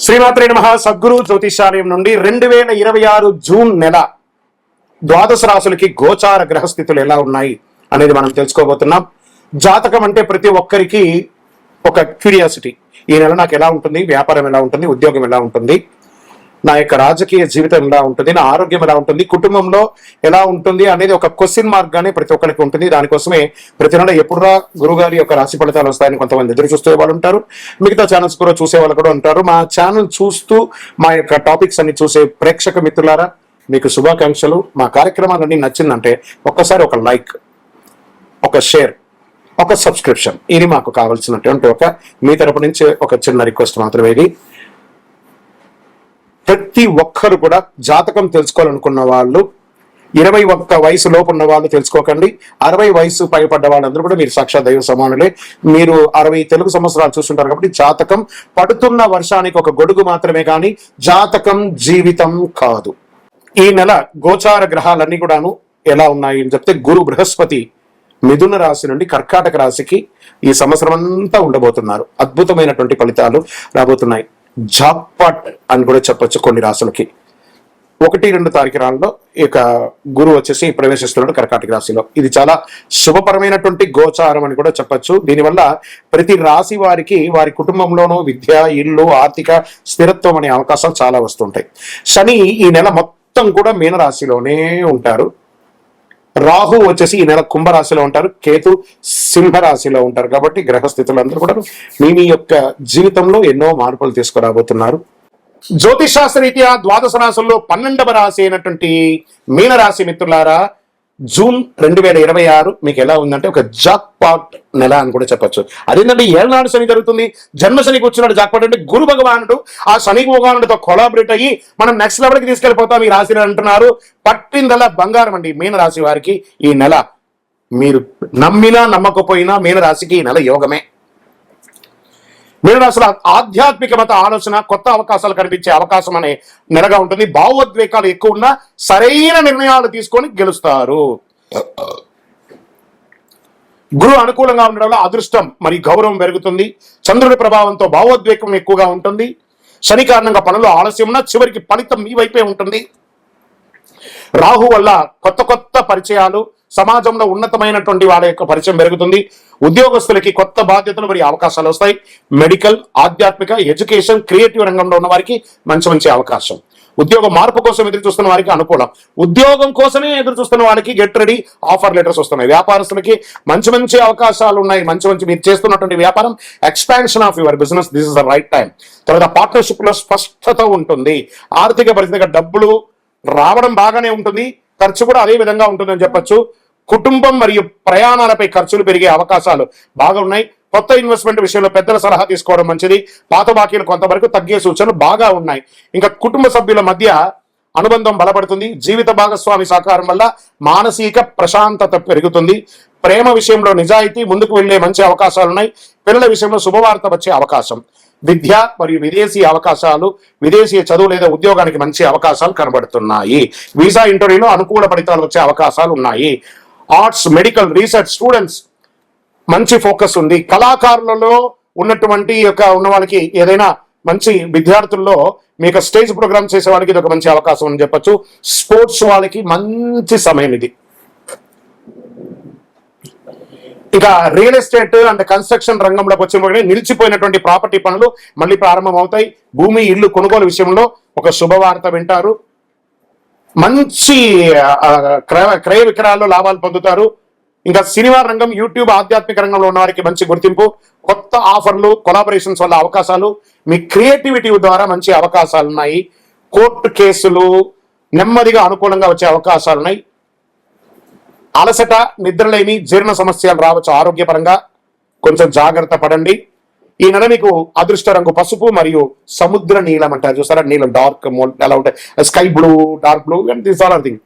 శ్రీమాత్రే నమః. సద్గురు జ్యోతిషాలయం నుండి 2026 జూన్ నెల ద్వాదశ రాశులకి గోచార గ్రహస్థితులు ఎలా ఉన్నాయి అనేది మనం తెలుసుకోబోతున్నాం. జాతకం అంటే ప్రతి ఒక్కరికి ఒక క్యూరియాసిటీ. ఈ నెల నాకు ఎలా ఉంటుంది, వ్యాపారం ఎలా ఉంటుంది, ఉద్యోగం ఎలా ఉంటుంది, నా యొక్క రాజకీయ జీవితం ఎలా ఉంటుంది, నా ఆరోగ్యం ఎలా ఉంటుంది, కుటుంబంలో ఎలా ఉంటుంది అనేది ఒక క్వశ్చన్ మార్క్ గానే ప్రతి ఒక్కరికి ఉంటుంది. దానికోసమే ప్రతి నెల ఎప్పుడురా గురుగారి యొక్క రాశి ఫలితాలు వస్తాయని కొంతమంది ఎదురు చూసే వాళ్ళు ఉంటారు. మిగతా ఛానల్స్ కూడా చూసే వాళ్ళు కూడా ఉంటారు. మా ఛానల్ చూస్తూ మా యొక్క టాపిక్స్ అన్ని చూసే ప్రేక్షక మిత్రులారా, మీకు శుభాకాంక్షలు. మా కార్యక్రమాలన్నీ నచ్చిందంటే ఒక్కసారి ఒక లైక్, ఒక షేర్, ఒక సబ్స్క్రిప్షన్, ఇది మాకు కావాల్సినటువంటి ఒక మీ తరపు నుంచి ఒక చిన్న రిక్వెస్ట్ మాత్రమే. ఇది ప్రతి ఒక్కరు కూడా జాతకం తెలుసుకోవాలనుకున్న వాళ్ళు 21 వయసు లోపు ఉన్న వాళ్ళు తెలుసుకోకండి. 60 వయసు పైపడ్డ వాళ్ళందరూ కూడా మీరు సాక్షాత్ దైవ సమానులే. మీరు 60 తెలుగు సంవత్సరాలు చూస్తుంటారు కాబట్టి జాతకం పడుతున్న వర్షానికి ఒక గొడుగు మాత్రమే, కానీ జాతకం జీవితం కాదు. ఈ నెల గోచార గ్రహాలన్నీ కూడాను ఎలా ఉన్నాయి అని చెప్తే, గురు బృహస్పతి మిథున రాశి నుండి కర్కాటక రాశికి ఈ సంవత్సరం అంతా ఉండబోతున్నారు. అద్భుతమైనటువంటి ఫలితాలు రాబోతున్నాయి. జాక్పాట్ అని కూడా చెప్పొచ్చు కొన్ని రాశులకి. 1-2 తారీఖులలో ఇక గురువు వచ్చేసి ప్రవేశిస్తున్నాడు కర్కాటక రాశిలో. ఇది చాలా శుభపరమైనటువంటి గోచారం అని కూడా చెప్పొచ్చు. దీనివల్ల ప్రతి రాశి వారికి వారి కుటుంబంలోనూ విద్య, ఇల్లు, ఆర్థిక స్థిరత్వం అనే అవకాశాలు చాలా వస్తుంటాయి. శని ఈ నెల మొత్తం కూడా మీనరాశిలోనే ఉంటారు. రాహు వచ్చేసి ఈ నెల కుంభరాశిలో ఉంటారు. కేతు సింహరాశిలో ఉంటారు. కాబట్టి గ్రహస్థితులందరూ కూడా మీ యొక్క జీవితంలో ఎన్నో మార్పులు తీసుకురాబోతున్నారు. జ్యోతిషాస్త్ర రీత్యా ద్వాదశ రాశుల్లో 12వ రాశి అయినటువంటి మీనరాశి మిత్రులారా, జూన్ 2026 మీకు ఎలా ఉందంటే ఒక జాక్పాట్ నెల అని కూడా చెప్పొచ్చు. అదేంటంటే ఏళ్ళనాడు శని జరుగుతుంది. జన్మ శనికి వచ్చినాడు జాక్పాట్ అంటే గురు భగవానుడు ఆ శని భగవానుడితో కొలాబరేట్ అయ్యి మనం నెక్స్ట్ లెవెల్కి తీసుకెళ్ళిపోతాం ఈ రాశిని అంటున్నారు. పట్టిందల బంగారం అండి మీనరాశి వారికి. ఈ నెల మీరు నమ్మినా నమ్మకపోయినా మీనరాశికి ఈ నెల యోగమే. మీనరాశిలో ఆధ్యాత్మిక మత ఆలోచన, కొత్త అవకాశాలు కనిపించే అవకాశం అనే నెలగా ఉంటుంది. భావోద్వేగాలు ఎక్కువ ఉన్నా సరైన నిర్ణయాలు తీసుకొని గెలుస్తారు. గురు అనుకూలంగా ఉండడంలో అదృష్టం మరియు గౌరవం పెరుగుతుంది. చంద్రుడి ప్రభావంతో భావోద్వేగం ఎక్కువగా ఉంటుంది. శని కారణంగా పనులు ఆలస్యం ఉన్నా చివరికి ఫలితం మీ వైపే ఉంటుంది. రాహు వల్ల కొత్త పరిచయాలు, సమాజంలో ఉన్నతమైనటువంటి వాళ్ళ యొక్క పరిచయం పెరుగుతుంది. ఉద్యోగస్తులకి కొత్త బాధ్యతలు మరియు అవకాశాలు వస్తాయి. మెడికల్, ఆధ్యాత్మిక, ఎడ్యుకేషన్, క్రియేటివ్ రంగంలో ఉన్న వారికి మంచి అవకాశం. ఉద్యోగ మార్పు కోసం ఎదురు చూస్తున్న వారికి అనుకూలం. ఉద్యోగం కోసమే ఎదురు చూస్తున్న వారికి గెట్ రెడీ ఆఫర్ లెటర్స్ వస్తున్నాయి. వ్యాపారస్తులకి మంచి అవకాశాలు ఉన్నాయి. మంచి మీరు చేస్తున్నటువంటి వ్యాపారం expansion of your business, this is the right time. తర్వాత పార్ట్నర్షిప్ లో స్పష్టత ఉంటుంది. ఆర్థిక పరిస్థితిగా డబ్బులు రావడం బాగానే ఉంటుంది, ఖర్చు కూడా అదే విధంగా ఉంటుందని చెప్పొచ్చు. కుటుంబం మరియు ప్రయాణాలపై ఖర్చులు పెరిగే అవకాశాలు బాగా ఉన్నాయి. కొత్త ఇన్వెస్ట్మెంట్ విషయంలో పెద్దల సలహా తీసుకోవడం మంచిది. పాత బాకీలు కొంతవరకు తగ్గే సూచనలు బాగా ఉన్నాయి. ఇంకా కుటుంబ సభ్యుల మధ్య అనుబంధం బలపడుతుంది. జీవిత భాగస్వామి సహకారం వల్ల మానసిక ప్రశాంతత పెరుగుతుంది. ప్రేమ విషయంలో నిజాయితీ ముందుకు వెళ్లే మంచి అవకాశాలు ఉన్నాయి. పిల్లల విషయంలో శుభవార్త వచ్చే అవకాశం. విద్య మరియు విదేశీ అవకాశాలు, విదేశీ చదువు లేదా ఉద్యోగానికి మంచి అవకాశాలు కనబడుతున్నాయి. వీసా ఇంటర్వ్యూలో అనుకూల ఫలితాలు వచ్చే అవకాశాలు ఉన్నాయి. ఆర్ట్స్, మెడికల్, రీసెర్చ్ స్టూడెంట్స్ మంచి ఫోకస్ ఉంది. కళాకారులలో ఉన్నటువంటి ఉన్న వాళ్ళకి ఏదైనా మంచి విద్యార్థుల్లో మీకు స్టేజ్ ప్రోగ్రామ్ చేసే వాళ్ళకి ఇది ఒక మంచి అవకాశం అని చెప్పొచ్చు. స్పోర్ట్స్ వాళ్ళకి మంచి సమయం ఇది. ఇక రియల్ ఎస్టేట్ అండ్ కన్స్ట్రక్షన్ రంగంలోకి వచ్చిన నిలిచిపోయినటువంటి ప్రాపర్టీ పనులు మళ్ళీ ప్రారంభం అవుతాయి. భూమి, ఇల్లు కొనుగోలు విషయంలో ఒక శుభవార్త వింటారు. మంచి క్రయ విక్రయాల్లో లాభాలు పొందుతారు. ఇంకా సినిమా రంగం, యూట్యూబ్, ఆధ్యాత్మిక రంగంలో ఉన్న వారికి మంచి గుర్తింపు, కొత్త ఆఫర్లు, కొలాబరేషన్స్ వల్ల అవకాశాలు, మీ క్రియేటివిటీ ద్వారా మంచి అవకాశాలు ఉన్నాయి. కోర్టు కేసులు నెమ్మదిగా అనుకూలంగా వచ్చే అవకాశాలు ఉన్నాయి. అలసట, నిద్రలేమి, జీర్ణ సమస్యలు రావచ్చు. ఆరోగ్యపరంగా కొంచెం జాగ్రత్త పడండి. ఈ నెల మీకు అదృష్ట రంగు పసుపు మరియు సముద్ర నీలం అంటారు చూసారా, నీలం డార్క్ ఎలా ఉంటాయి, sky blue, dark blue, and this all are thing.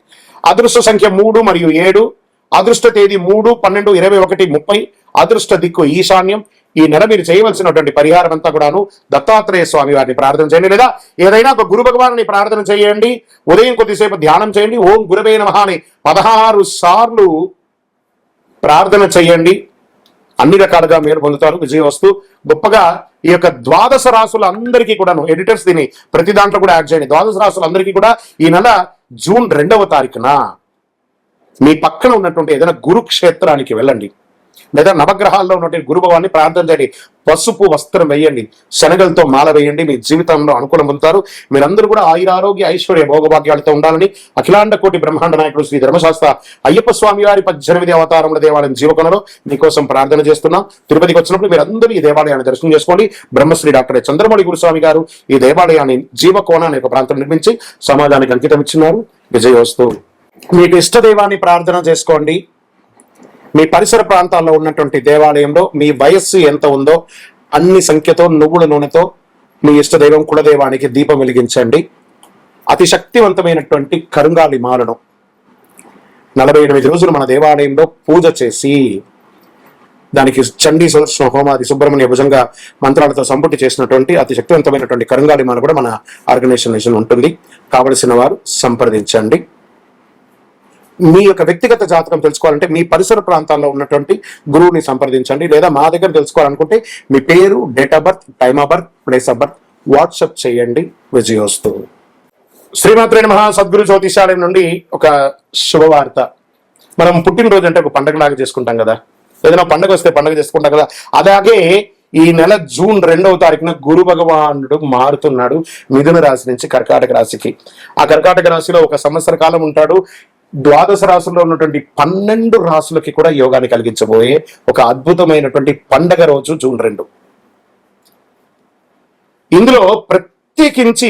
అదృష్ట సంఖ్య 3 మరియు 7. అదృష్ట తేదీ 3, 12, 21, 30. అదృష్ట దిక్కు ఈశాన్యం. ఈ నెల మీరు చేయవలసినటువంటి పరిహారం అంతా కూడాను దత్తాత్రేయ స్వామి వారిని ప్రార్థన చేయండి, లేదా ఏదైనా ఒక గురు భగవాన్ని ప్రార్థన చేయండి. ఉదయం కొద్దిసేపు ధ్యానం చేయండి. ఓం గురవే నమః అని 16 సార్లు ప్రార్థన చేయండి. అన్ని రకాలుగా మేలు పొందుతారు, విజయం వస్తూ గొప్పగా ఈ యొక్క ద్వాదశ రాసుల అందరికీ కూడాను, ఎడిటర్స్ దీన్ని ప్రతి దాంట్లో కూడా యాడ్ చేయండి. ద్వాదశ రాసుల అందరికీ కూడా ఈ నెల జూన్ 2వ తారీఖున మీ పక్కన ఉన్నటువంటి ఏదైనా గురుక్షేత్రానికి వెళ్ళండి, లేదా నవగ్రహాల్లో ఉన్నటువంటి గురు భగవాన్ని ప్రార్థన చేయండి, పసుపు వస్త్రం వేయండి, శనగలతో మాల వేయండి, మీ జీవితంలో అనుకూలం పొందుతారు. మీరందరూ కూడా ఆయురారోగ్య ఐశ్వర్య భోగభాగ్యాలతో ఉండాలని అఖిలాండ కోటి బ్రహ్మాండ నాయకుడు శ్రీ ధర్మశాస్త్ర అయ్యప్ప స్వామి వారి 18 అవతారముల దేవాలయం జీవకొనలో మీకోసం ప్రార్థన చేస్తున్నాం. తిరుపతికి వచ్చినప్పుడు మీరందరూ ఈ దేవాలయాన్ని దర్శనం చేసుకోండి. బ్రహ్మశ్రీ డాక్టర్ చంద్రమౌళి గురుస్వామి గారు ఈ దేవాలయాన్ని జీవకోన అనే ఒక ప్రాంతం నిర్మించి సమాజానికి అంకితం ఇచ్చినారు. విజయోస్తు. మీకు ఇష్టదైవాన్ని ప్రార్థన చేసుకోండి. మీ పరిసర ప్రాంతాల్లో ఉన్నటువంటి దేవాలయంలో మీ వయస్సు ఎంత ఉందో అన్ని సంఖ్యతో నువ్వుల నూనెతో మీ ఇష్టదైవం కులదైవానికి దీపం వెలిగించండి. అతి శక్తివంతమైనటువంటి కరుంగాలి మాలను 48 రోజులు మన దేవాలయంలో పూజ చేసి దానికి చండీ సుదర్శన హోమాది సుబ్రహ్మణ్య భుజంగా మంత్రాలతో సంపుటి చేసినటువంటి అతి శక్తివంతమైనటువంటి కరుంగాలి మాల కూడా మన ఆర్గనైజేషన్ ఉంటుంది. కావలసిన వారు సంప్రదించండి. మీ యొక్క వ్యక్తిగత జాతకం తెలుసుకోవాలంటే మీ పరిసర ప్రాంతాల్లో ఉన్నటువంటి గురువుని సంప్రదించండి, లేదా మా దగ్గర తెలుసుకోవాలనుకుంటే మీ పేరు, date of birth, time of birth, place of birth WhatsApp చేయండి. విజయోస్తు. శ్రీమాత్రే నమః. సద్గురు జ్యోతిషాలయం నుండి ఒక శుభవార్త. మనం పుట్టినరోజు అంటే ఒక పండుగలాగా చేసుకుంటాం కదా, ఏదైనా పండుగ వస్తే పండుగ చేసుకుంటాం కదా, అలాగే ఈ నెల జూన్ 2వ తారీఖున గురు భగవానుడు మారుతున్నాడు మిథున రాశి నుంచి కర్కాటక రాశికి. ఆ కర్కాటక రాశిలో ఒక సంవత్సర కాలం ఉంటాడు. ద్వాదశ రాశుల్లో ఉన్నటువంటి 12 రాశులకి కూడా యోగాన్ని కలిగించబోయే ఒక అద్భుతమైనటువంటి పండగ రోజు జూన్ 2. ఇందులో ప్రత్యేకించి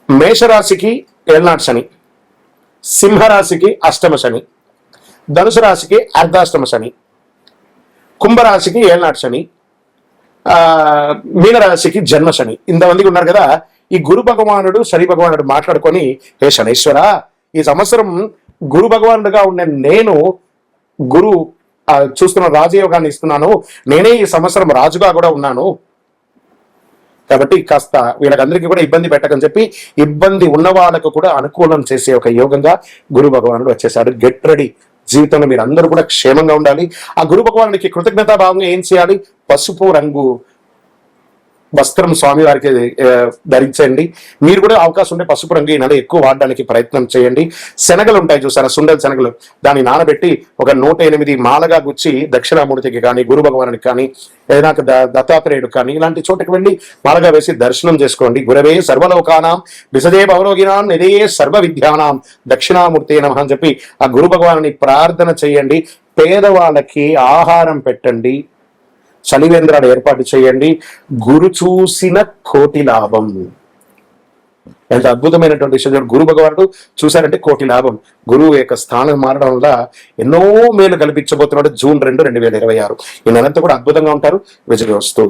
మేషరాశికి ఏళ్నాటి శని, సింహరాశికి అష్టమ శని, ధనుసు రాశికి అర్ధాష్టమ శని, కుంభరాశికి ఏళ్నాటి శని, మీనరాశికి జన్మ శని. ఇంతమందికి ఉన్నారు కదా. ఈ గురు భగవానుడు శని భగవానుడు మాట్లాడుకొని, హే శనీశ్వర, ఈ సంవత్సరం గురు భగవానుడుగా ఉండే నేను గురు చూస్తున్న రాజయోగాన్ని ఇస్తున్నాను, నేనే ఈ సంవత్సరం రాజుగా కూడా ఉన్నాను, కాబట్టి కాస్త వీళ్ళకందరికీ కూడా ఇబ్బంది పెట్టకని చెప్పి ఇబ్బంది ఉన్న వాళ్ళకు కూడా అనుకూలం చేసే ఒక యోగంగా గురు భగవానుడు వచ్చేసాడు. Get ready. జీవితంలో మీరు అందరూ కూడా క్షేమంగా ఉండాలి. ఆ గురు భగవానుడికి కృతజ్ఞతా భావంగా ఏం చేయాలి? పసుపు రంగు వస్త్రం స్వామి వారికి ధరించండి. మీరు కూడా అవకాశం ఉంటే పసుపు రంగు ఈ నెల ఎక్కువ వాడడానికి ప్రయత్నం చేయండి. శనగలు ఉంటాయి చూసారా, సుండల శనగలు, దాన్ని నానబెట్టి ఒక 108 మాలగా గుచ్చి దక్షిణామూర్తికి కానీ, గురు భగవానుడికి కానీ, ఏదైనా దత్తాత్రేయుడు కానీ ఇలాంటి చోటకి వెళ్ళి మాలగా వేసి దర్శనం చేసుకోండి. గురవే సర్వలోకానాం విసదే భవరోగినాం నిధయే సర్వ విద్యానాం దక్షిణామూర్తి నమః అని చెప్పి ఆ గురు భగవానుని ప్రార్థన చేయండి. పేదవాళ్ళకి ఆహారం పెట్టండి. చలివేంద్రాలు ఏర్పాటు చేయండి. గురు చూసిన కోటి లాభం. ఎంత అద్భుతమైనటువంటి విషయం. గురు భగవానుడు చూశారంటే కోటి లాభం. గురువు యొక్క స్థానం మారడం వల్ల ఎన్నో మేలు కల్పించబోతున్నాడు. జూన్ 2, 2026 ఈ నెలంతా కూడా అద్భుతంగా ఉంటారు. విజయోస్తు.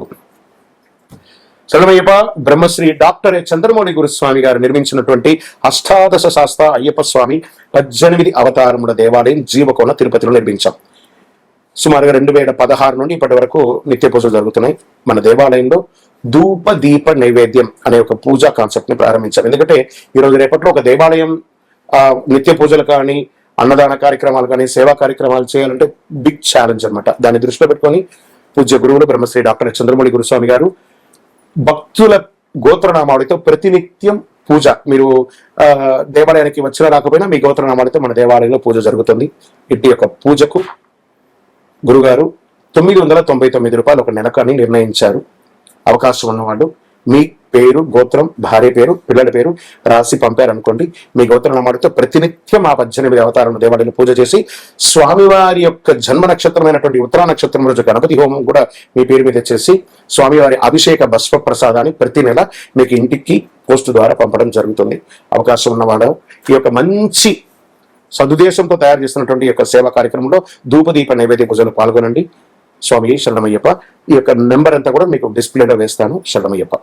శరణమయ్యప్ప. బ్రహ్మశ్రీ డాక్టర్ చంద్రమౌళి గురుస్వామి గారు నిర్మించినటువంటి అష్టాదశ శాస్త్ర అయ్యప్ప స్వామి 18 అవతారముల దేవాలయం జీవకోన తిరుపతిలో నిర్మించాం. సుమారుగా 2016 నుండి ఇప్పటి వరకు నిత్య పూజలు జరుగుతున్నాయి. మన దేవాలయంలో ధూప దీప నైవేద్యం అనే ఒక పూజా కాన్సెప్ట్ ని ప్రారంభించారు. ఎందుకంటే ఈరోజు రేపట్లో ఒక దేవాలయం నిత్య పూజలు కానీ, అన్నదాన కార్యక్రమాలు కానీ, సేవా కార్యక్రమాలు చేయాలంటే బిగ్ ఛాలెంజ్ అనమాట. దాన్ని దృష్టిలో పెట్టుకొని పూజ్య గురువులు బ్రహ్మశ్రీ డాక్టర్ చంద్రమౌళి గురుస్వామి గారు భక్తుల గోత్రనామావళితో ప్రతినిత్యం పూజ, మీరు దేవాలయానికి వచ్చినా రాకపోయినా మీ గోత్రనామాలతో మన దేవాలయంలో పూజ జరుగుతుంది. ఇట్టి యొక్క పూజకు గురుగారు 999 రూపాయలు ఒక నెలకని నిర్ణయించారు. అవకాశం ఉన్నవాళ్ళు మీ పేరు, గోత్రం, భార్య పేరు, పిల్లల పేరు రాసి పంపారనుకోండి. మీ గోత్రనామాలతో ప్రతినిత్యం ఆ 18 అవతారాలను దేవాలయంలో పూజ చేసి స్వామివారి యొక్క జన్మ నక్షత్రమైనటువంటి ఉత్తరా నక్షత్రం రోజు గణపతి హోమం కూడా మీ పేరు మీద చేసి స్వామివారి అభిషేక భస్మ ప్రసాదాన్ని ప్రతి నెల మీకు ఇంటికి పోస్టు ద్వారా పంపడం జరుగుతుంది. అవకాశం ఉన్నవాడు ఈ యొక్క మంచి సదుద్దేశంతో తయారు చేస్తున్నటువంటి యొక్క సేవా కార్యక్రమంలో ధూపదీప నైవేద్య పూజలు పాల్గొనండి. స్వామి శరణమయ్యప్ప. ఈ యొక్క నెంబర్ అంతా కూడా మీకు డిస్ప్లేలో వేస్తాను. శరణమయ్యప్ప.